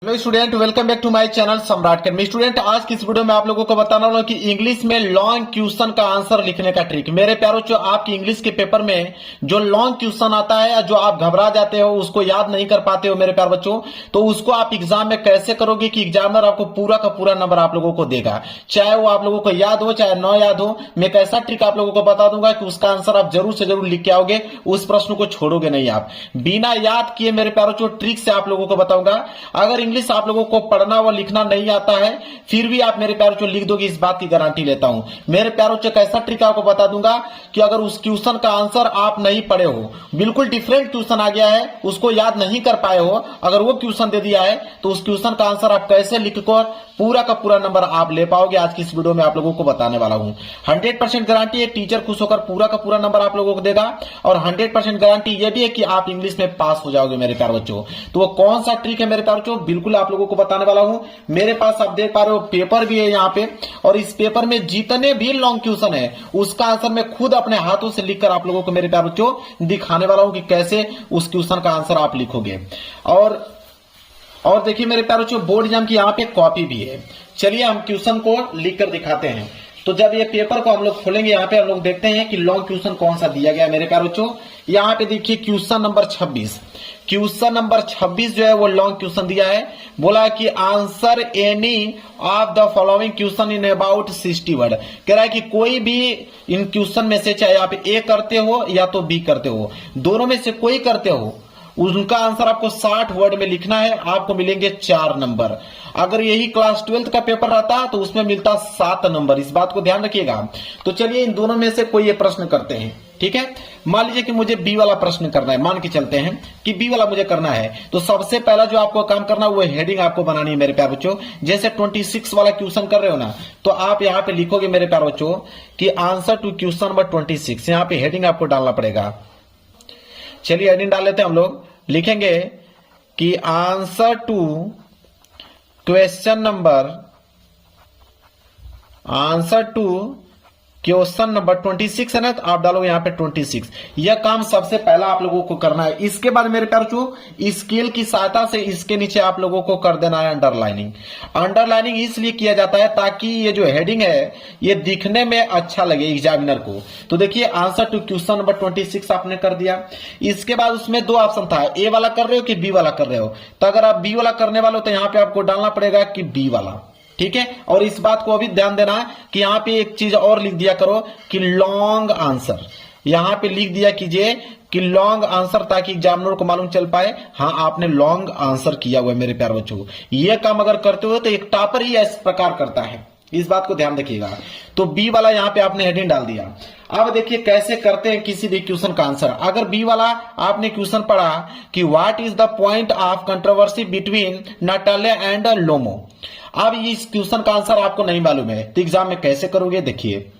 Hello student, welcome back to my channel Samrat academy. Student, आज की इस वीडियो में आप लोगों को बताने वाला हूं कि इंग्लिश में लॉन्ग क्वेश्चन का आंसर लिखने का ट्रिक। मेरे प्यारों, जो आपकी इंग्लिश के पेपर में जो लॉन्ग क्वेश्चन आता है या जो आप घबरा जाते हो, उसको याद नहीं कर पाते हो मेरे प्यार बच्चों, तो उसको आप एग्जाम में कैसे करोगे कि एग्जामिनर आपको पूरा का पूरा नंबर आप लोगों को देगा, चाहे वो आप लोगों को याद हो चाहे न याद हो। मैं एक ऐसा ट्रिक आप लोगों को बता दूंगा कि उसका आंसर आप जरूर से जरूर लिख के आओगे, उस प्रश्न को छोड़ोगे नहीं आप बिना याद किए। मेरे प्यारों, जो ट्रिक से आप लोगों को बताऊंगा। अगर इंग्लिश आप लोगों को पढ़ना व लिखना नहीं आता है, फिर भी आप मेरे प्यारों लिख दोगे, इस बात की गारंटी लेता हूं। मेरे प्यारों, एक ऐसा ट्रिक आपको बता दूंगा कि अगर उस क्वेश्चन का आंसर आप नहीं पढ़े हो, बिल्कुल डिफरेंट क्वेश्चन आ गया है, उसको याद नहीं कर पाए हो, अगर वो क्वेश्चन दे दिया है तो उस क्वेश्चन का आंसर आप कैसे लिखकर पूरा का पूरा नंबर आप ले पाओगे, आज की इस वीडियो में आप लोगों को बताने वाला हूं। 100% गारंटी है, टीचर खुश होकर पूरा का पूरा नंबर आप लोगों को देगा, और 100% गारंटी यह भी है कि आप इंग्लिश में पास हो जाओगे मेरे प्यारे बच्चों। तो वो कौन सा ट्रिक है मेरे प्यारे बच्चों, बिल्कुल आप लोगों को बताने वाला हूं। मेरे पास आप देख पा रहे हो पेपर भी है यहाँ पे, और इस पेपर में जितने भी लॉन्ग क्वेश्चन है उसका आंसर मैं खुद अपने हाथों से लिखकर आप लोगों को मेरे प्यारे बच्चों दिखाने वाला हूं कि कैसे उस क्वेश्चन का आंसर आप लिखोगे। और देखिए मेरे प्यारे बच्चों, बोर्ड एग्जाम की यहाँ पे कॉपी भी है। चलिए हम क्वेश्चन को लिखकर दिखाते हैं। तो जब ये पेपर को हम लोग खोलेंगे, यहाँ पे हम लोग देखते हैं कि लॉन्ग क्वेश्चन कौन सा दिया गया है मेरे प्यारे बच्चों। यहाँ पे देखिए क्वेश्चन नंबर 26, क्वेश्चन नंबर 26 जो है वो लॉन्ग क्वेश्चन दिया है। बोला कि answer any of the following question in about 60 word. कह रहा है कि कोई भी इन क्वेश्चन में से, चाहे आप ए करते हो या तो बी करते हो, दोनों में से कोई करते हो, उनका आंसर आपको 60 वर्ड में लिखना है। आपको मिलेंगे 4 नंबर। अगर यही क्लास 12th का पेपर रहता तो उसमें मिलता 7 नंबर, इस बात को ध्यान रखिएगा। तो चलिए इन दोनों में से कोई ये प्रश्न करते हैं, ठीक है। मान लीजिए कि मुझे बी वाला प्रश्न करना है, मान के चलते हैं कि बी वाला मुझे करना है। तो सबसे पहला जो आपको काम करना है वो हेडिंग आपको बनानी है मेरे प्यारे बच्चों। जैसे 26 वाला क्वेश्चन कर रहे हो ना, तो आप यहाँ पे लिखोगे मेरे प्यारे बच्चों कि आंसर टू क्वेश्चन नंबर 26। यहाँ पे हेडिंग आपको डालना पड़ेगा। चलिए हेडिंग डाल लेते हैं हम लोग। लिखेंगे कि आंसर टू क्वेश्चन नंबर 26 है ना, तो आप डालो यहाँ पे 26। यह काम सबसे पहला आप लोगों को करना है। इसके बाद मेरे प्यारे बच्चों, स्केल की सहायता से इसके नीचे आप लोगों को कर देना है अंडरलाइनिंग। अंडरलाइनिंग इसलिए किया जाता है ताकि ये जो हेडिंग है ये दिखने में अच्छा लगे एग्जामिनर को। तो देखिए आंसर टू क्वेश्चन नंबर 26 आपने कर दिया। इसके बाद उसमें दो ऑप्शन था, ए वाला कर रहे हो कि बी वाला कर रहे हो। तो अगर आप बी वाला करने वाले हो तो यहाँ पे आपको डालना पड़ेगा कि बी वाला, ठीक है। और इस बात को अभी ध्यान देना कि यहां पे एक चीज और लिख दिया करो कि लॉन्ग आंसर। यहां पे लिख दिया कीजिए कि लॉन्ग आंसर, ताकि एग्जामिनर को मालूम चल पाए हाँ आपने लॉन्ग आंसर किया हुआ है मेरे प्यारे बच्चों। यह काम अगर करते हो तो एक टॉपर ही इस प्रकार करता है, इस बात को ध्यान रखिएगा। तो बी वाला यहां पे आपने हेडिंग डाल दिया। अब देखिए कैसे करते हैं किसी भी क्वेश्चन का आंसर। अगर बी वाला आपने क्वेश्चन पढ़ा कि what is the point of controversy between Natalya and Lomov. अब इस क्वेश्चन का आंसर आपको नहीं मालूम है तो एग्जाम में कैसे करोगे, देखिए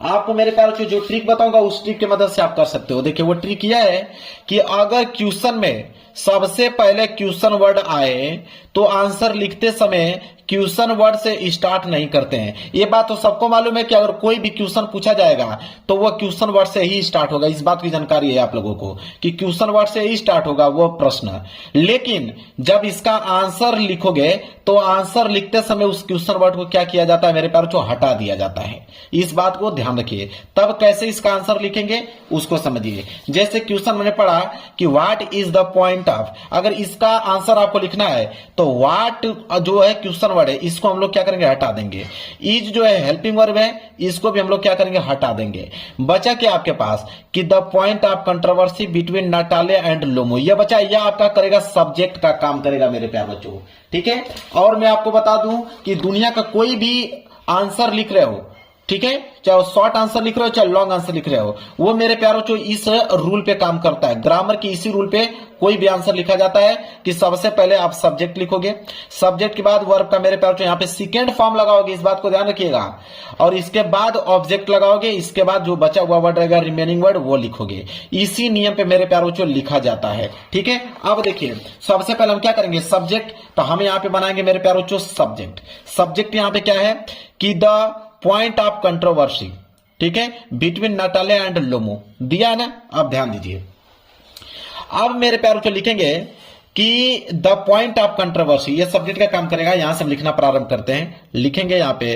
आपको मेरे प्यारे जो ट्रिक बताऊंगा उस ट्रिक की मदद से आप कर सकते हो। देखिए वो ट्रिक यह है कि अगर क्वेश्चन में सबसे पहले क्वेश्चन वर्ड आए तो आंसर लिखते समय क्वेश्चन वर्ड से स्टार्ट नहीं करते हैं। ये बात तो सबको मालूम है कि अगर कोई भी क्वेश्चन पूछा जाएगा तो वह क्वेश्चन वर्ड से ही स्टार्ट होगा, इस बात की जानकारी है आप लोगों को कि क्वेश्चन वर्ड से ही स्टार्ट होगा वो प्रश्न। लेकिन जब इसका आंसर लिखोगे तो आंसर लिखते समय उस क्वेश्चन वर्ड को क्या किया जाता है मेरे प्यारे बच्चों, हटा दिया जाता है। इस बात को ध्यान रखिए। तब कैसे इसका आंसर लिखेंगे उसको समझिए। जैसे क्वेश्चन मैंने पढ़ा कि what is the point of, अगर इसका आंसर आपको लिखना है तो व्हाट जो है क्वेश्चन वर्ड है इसको हम लोग क्या करेंगे, हटा देंगे। इज जो है हेल्पिंग वर्ब है, इसको भी हम लोग क्या करेंगे, हटा देंगे। बचा क्या आपके पास कि the point of controversy between Natalya and Lomov. यह बचा, यह आपका करेगा सब्जेक्ट का काम करेगा मेरे प्यारे बच्चों, ठीक है। और मैं आपको बता दूं कि दुनिया का कोई भी आंसर लिख रहे हो, ठीक है, चाहे वो शॉर्ट आंसर लिख रहे हो चाहे लॉन्ग आंसर लिख रहे हो, वो मेरे प्यारों जो इस रूल पे काम करता है। ग्रामर की इसी रूल पे कोई भी आंसर लिखा जाता है कि सबसे पहले आप सब्जेक्ट लिखोगे, सब्जेक्ट के बाद वर्ब का मेरे प्यारों यहाँ पे सेकेंड फॉर्म लगाओगे, इस बात को ध्यान रखिएगा। और इसके बाद ऑब्जेक्ट लगाओगे, इसके बाद जो बचा हुआ वर्ड रहेगा रिमेनिंग वर्ड वो लिखोगे। इसी नियम पे मेरे प्यारों जो लिखा जाता है, ठीक है। अब देखिए सबसे पहले हम क्या करेंगे, सब्जेक्ट। तो हम यहाँ पे बनाएंगे मेरे प्यारों जो सब्जेक्ट। सब्जेक्ट यहाँ पे क्या है कि द पॉइंट ऑफ कंट्रोवर्सी, ठीक है, बिटवीन नटाले एंड लोमो दिया है ना। अब ध्यान दीजिए, अब मेरे प्यारों को लिखेंगे कि द पॉइंट ऑफ कंट्रोवर्सी, ये सब्जेक्ट का काम करेगा। यहां से हम लिखना प्रारंभ करते हैं, लिखेंगे यहां पे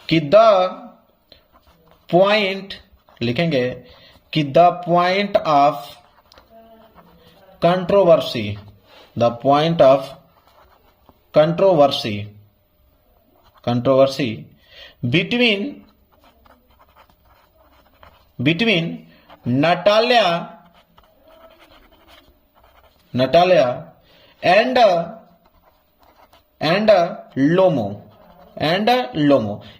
कि द पॉइंट, लिखेंगे कि the point of controversy, the point of controversy, controversy between Natalya and Lomov,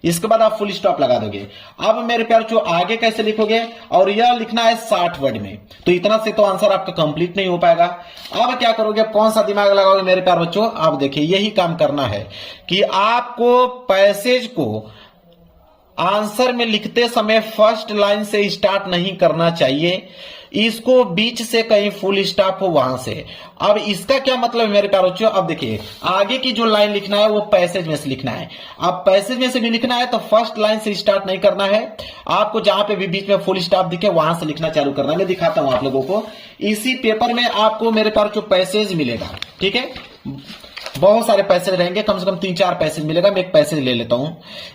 इसके बाद आप फुल स्टॉप लगा दोगे। अब मेरे प्यार जो आगे कैसे लिखोगे, और यह लिखना है 60 वर्ड में, तो इतना से तो आंसर आपका कंप्लीट नहीं हो पाएगा। अब क्या करोगे, कौन सा दिमाग लगाओगे मेरे प्यार बच्चों, आप देखिए यही काम करना है कि आपको पैसेज को आंसर में लिखते समय फर्स्ट लाइन से स्टार्ट नहीं करना चाहिए, इसको बीच से कहीं फुल स्टॉप हो वहां से। अब इसका क्या मतलब है मेरे प्यारे बच्चों, अब देखिए आगे की जो लाइन लिखना है वो पैसेज में से लिखना है। अब पैसेज में से भी लिखना है तो फर्स्ट लाइन से स्टार्ट नहीं करना है, आपको जहां पे भी बीच में फुल स्टॉप दिखे वहां से लिखना चालू करना है। मैं दिखाता हूं आप लोगों को, इसी पेपर में आपको मेरे प्यारे बच्चों पैसेज मिलेगा, ठीक है, बहुत सारे पैसेज रहेंगे, कम से कम 3-4 पैसेज मिलेगा। मैं एक पैसेज ले लेता हूं,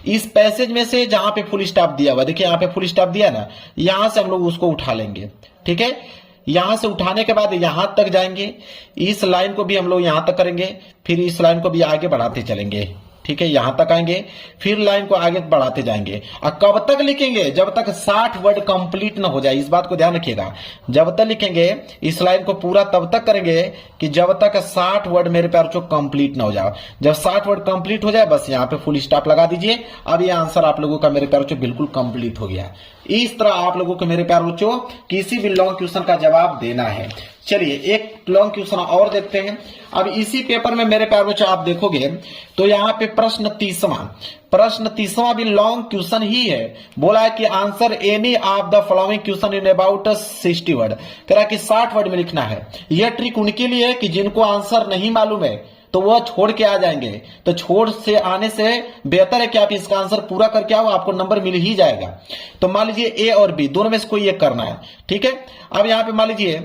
इस पैसेज में से जहां पे फुल स्टॉप दिया हुआ, देखिए यहां पे फुल स्टॉप दिया ना, यहां से हम लोग उसको उठा लेंगे, ठीक है। यहां से उठाने के बाद यहां तक जाएंगे, इस लाइन को भी हम लोग यहां तक करेंगे, फिर इस लाइन को भी आगे बढ़ाते चलेंगे, ठीक है, यहां तक आएंगे, फिर लाइन को आगे बढ़ाते जाएंगे। और कब तक लिखेंगे, जब तक 60 वर्ड कंप्लीट ना हो जाए, इस बात को ध्यान रखिएगा। जब तक लिखेंगे इस लाइन को पूरा तब तक करेंगे कि जब तक 60 वर्ड मेरे प्यार जो कंप्लीट ना हो जाए। जब 60 वर्ड कंप्लीट हो जाए बस यहां पे फुल स्टॉप लगा दीजिए। अब ये आंसर आप लोगों का मेरे प्यार बच्चों बिल्कुल कंप्लीट हो गया। इस तरह आप लोगों को मेरे प्यार बच्चों किसी भी लॉन्ग क्वेश्चन का जवाब देना है। चलिए एक लॉन्ग क्वेश्चन और देखते हैं। अब इसी पेपर में मेरे प्यार बच्चों आप देखोगे तो यहाँ पे प्रश्न 30वां भी लॉन्ग क्वेश्चन ही है। बोला है कि answer any of the following question in about 60 word, कह रहा है कि 60 वर्ड में लिखना है। यह ट्रिक उनके लिए है कि जिनको आंसर नहीं मालूम है तो वह छोड़ के आ जाएंगे, तो छोड़ से आने से बेहतर है कि आप इसका आंसर पूरा करके आओ, आपको नंबर मिल ही जाएगा। तो मान लीजिए ए और बी दोनों में से कोई एक करना है, ठीक है। अब यहां पे मान लीजिए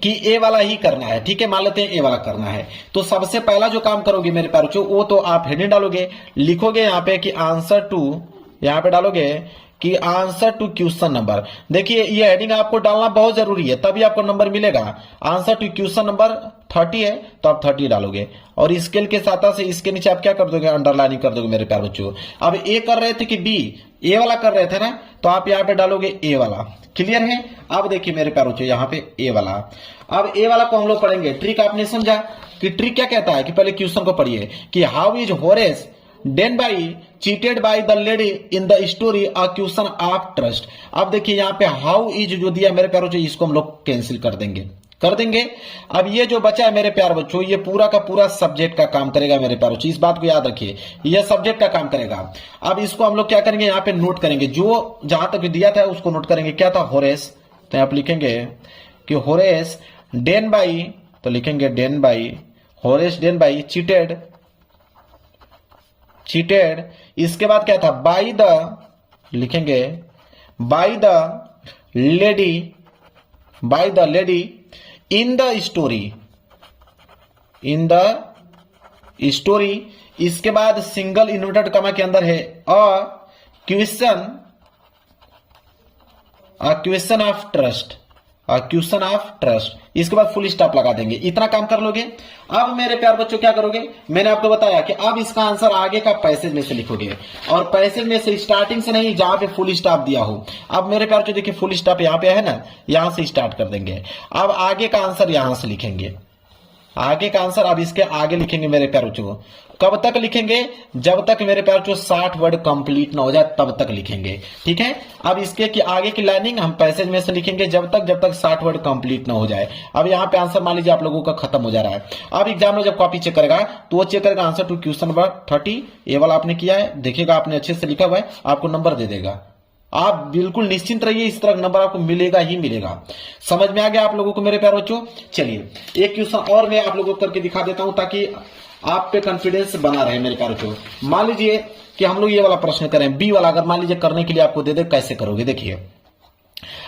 कि ए वाला ही करना है, ठीक है, मान लेते हैं ए वाला करना है। तो सबसे पहला जो काम करोगे मेरे प्यारे बच्चों, वो तो आप हेडिंग डालोगे, लिखोगे यहां पे कि आंसर टू, यहां पे डालोगे कि आंसर टू क्वेश्चन नंबर। देखिए ये हेडिंग आपको डालना बहुत जरूरी है, तभी आपको नंबर मिलेगा। आंसर टू क्वेश्चन नंबर 30 है तो आप 30 डालोगे, और स्केल के साथ से इसके नीचे आप क्या कर दोगे, अंडरलाइनिंग कर दोगे मेरे प्यारे बच्चों। अब ए कर रहे थे कि बी, ए वाला कर रहे थे ना, तो आप यहाँ पे डालोगे ए वाला। क्लियर है। अब देखिए मेरे प्यारे बच्चों यहाँ पे ए वाला, अब ए वाला को हम लोग पढ़ेंगे। ट्रिक आपने समझा कि ट्रिक क्या कहता है कि पहले क्वेश्चन को पढ़िए कि how is Horace Danby cheated by the lady in the story a question of trust. अब देखिए यहाँ पे हाउ इज जो दिया मेरे प्यारे बच्चों, इसको हम लोग कैंसिल कर देंगे। अब ये जो बचा है मेरे प्यारे बच्चों, ये पूरा का पूरा सब्जेक्ट का काम करेगा मेरे प्यारे बच्चों, इस बात को याद रखिए, ये सब्जेक्ट का काम करेगा। अब इसको हम लोग क्या करेंगे, यहाँ पे नोट करेंगे, जो जहां तक दिया था उसको नोट करेंगे। क्या था, होरेस, तो आप लिखेंगे कि होरेस डेन बाई, तो लिखेंगे Danby, Horace Danby cheated. इसके बाद क्या था, बाई द, लिखेंगे by the lady in the story. इसके बाद सिंगल इन्वर्टेड कमा के अंदर है अ क्वेश्चन ऑफ ट्रस्ट। इसके बाद फुल स्टॉप लगा देंगे। इतना काम कर लोगे। अब मेरे प्यार बच्चों क्या करोगे, मैंने आपको बताया कि अब इसका आंसर आगे का पैसेज में से लिखोगे, और पैसेज में से स्टार्टिंग से नहीं, जहां पे फुल स्टॉप दिया हो। अब मेरे प्यार बच्चों देखिए फुल स्टॉप यहाँ पे है ना, यहां से स्टार्ट कर देंगे। अब आगे का आंसर यहां से लिखेंगे, आगे का आंसर अब इसके आगे लिखेंगे मेरे प्यार बच्चों। कब तक लिखेंगे, जब तक मेरे प्यार बच्चों 60 वर्ड कंप्लीट ना हो जाए तब तक लिखेंगे, ठीक है। अब इसके कि आगे की लाइनिंग हम पैसेज में से लिखेंगे जब तक 60 वर्ड कंप्लीट ना हो जाए। अब यहाँ पे आंसर मान लीजिए आप लोगों का खत्म हो जा रहा है। अब एग्जाम में जब कॉपी चेक करेगा तो वो चेक करेगा आंसर टू क्वेश्चन नंबर 30, ये वाला आपने किया है, देखिएगा आपने अच्छे से लिखा हुआ है, आपको नंबर दे देगा। आप बिल्कुल निश्चिंत रहिए, इस तरह नंबर आपको मिलेगा ही मिलेगा। समझ में आ गया आप लोगों को मेरे प्यारे बच्चों। चलिए एक क्वेश्चन और मैं आप लोगों को करके दिखा देता हूं ताकि आप पे कॉन्फिडेंस बना रहे मेरे प्यारे बच्चों। मान लीजिए कि हम लोग ये वाला प्रश्न करें, बी वाला अगर मान लीजिए करने के लिए आपको दे दे, कैसे करोगे देखिए।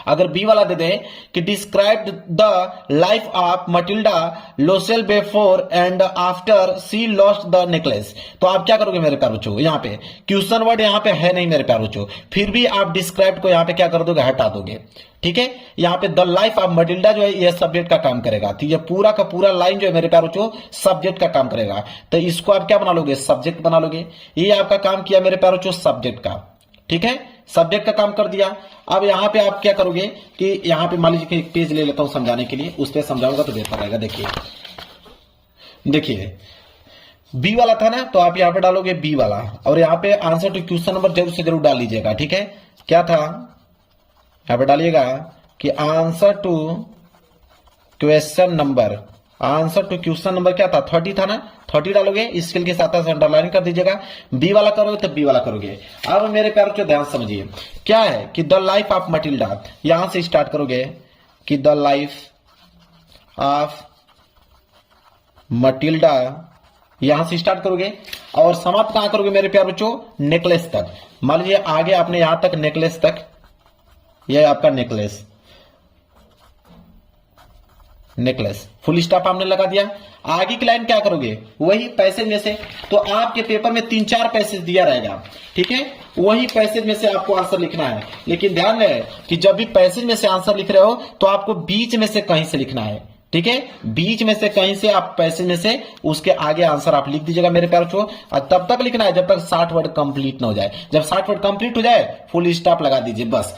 अगर बी वाला दे दे कि describe the life of Matilda Loisel before and after she lost the necklace, तो आप क्या करोगे मेरे प्यारे बच्चों, यहाँ पे क्वेश्चन वर्ड यहाँ पे है नहीं मेरे प्यारे बच्चों, फिर भी आप डिस्क्राइब को यहाँ पे क्या कर दोगे, हटा दोगे। ठीक है, यहाँ पे द लाइफ ऑफ मटिल्डा जो है ये सब्जेक्ट का काम करेगा, तो ये पूरा का पूरा लाइन जो है मेरे प्यारे बच्चों सब्जेक्ट का काम करेगा, तो इसको आप क्या बना लोगे, सब्जेक्ट बना लोगे। ये आपका काम किया मेरे प्यारे बच्चों सब्जेक्ट का। ठीक है, सब्जेक्ट का काम कर दिया। अब यहां पे आप क्या करोगे कि यहां पे मान लीजिए कि एक पेज ले लेता हूं समझाने के लिए, उस पे समझाऊंगा तो बेहतर रहेगा। देखिए बी वाला था ना, तो आप यहां पे डालोगे बी वाला, और यहां पे आंसर टू क्वेश्चन नंबर जरूर से जरूर डाल लीजिएगा। ठीक है, क्या था यहां पे डालिएगा कि answer to question number, answer to question number क्या था, 30 था ना, 30 डालोगे, स्केल के साथ अंडरलाइन कर दीजिएगा। बी वाला करोगे तो बी वाला करोगे। अब मेरे प्यारों को ध्यान समझिए, क्या है कि द लाइफ ऑफ मटिल्डा, यहां से स्टार्ट करोगे कि द लाइफ ऑफ मटिल्डा, यहां से स्टार्ट करोगे और समाप्त कहां करोगे मेरे प्यार बच्चों, नेकलेस तक। मान लीजिए आगे आपने यहां तक नेकलेस तक, यह आपका नेकलेस, नेकलेस फुल स्टॉप आपने लगा दिया। आगे की लाइन क्या करोगे, वही पैसेज में से, तो आपके पेपर में 3-4 पैसेज दिया रहेगा। ठीक है, वही पैसेज में से आपको आंसर लिखना है, लेकिन ध्यान रहे कि जब भी पैसेज में से आंसर लिख रहे हो तो आपको बीच में से कहीं से लिखना है। ठीक है, बीच में से कहीं से आप पैसेज में से उसके आगे आंसर आप लिख दीजिएगा मेरे प्यारे बच्चों, और तब तक लिखना है जब तक 60 वर्ड कंप्लीट ना हो जाए। जब 60 वर्ड कंप्लीट हो जाए फुल स्टॉप लगा दीजिए बस।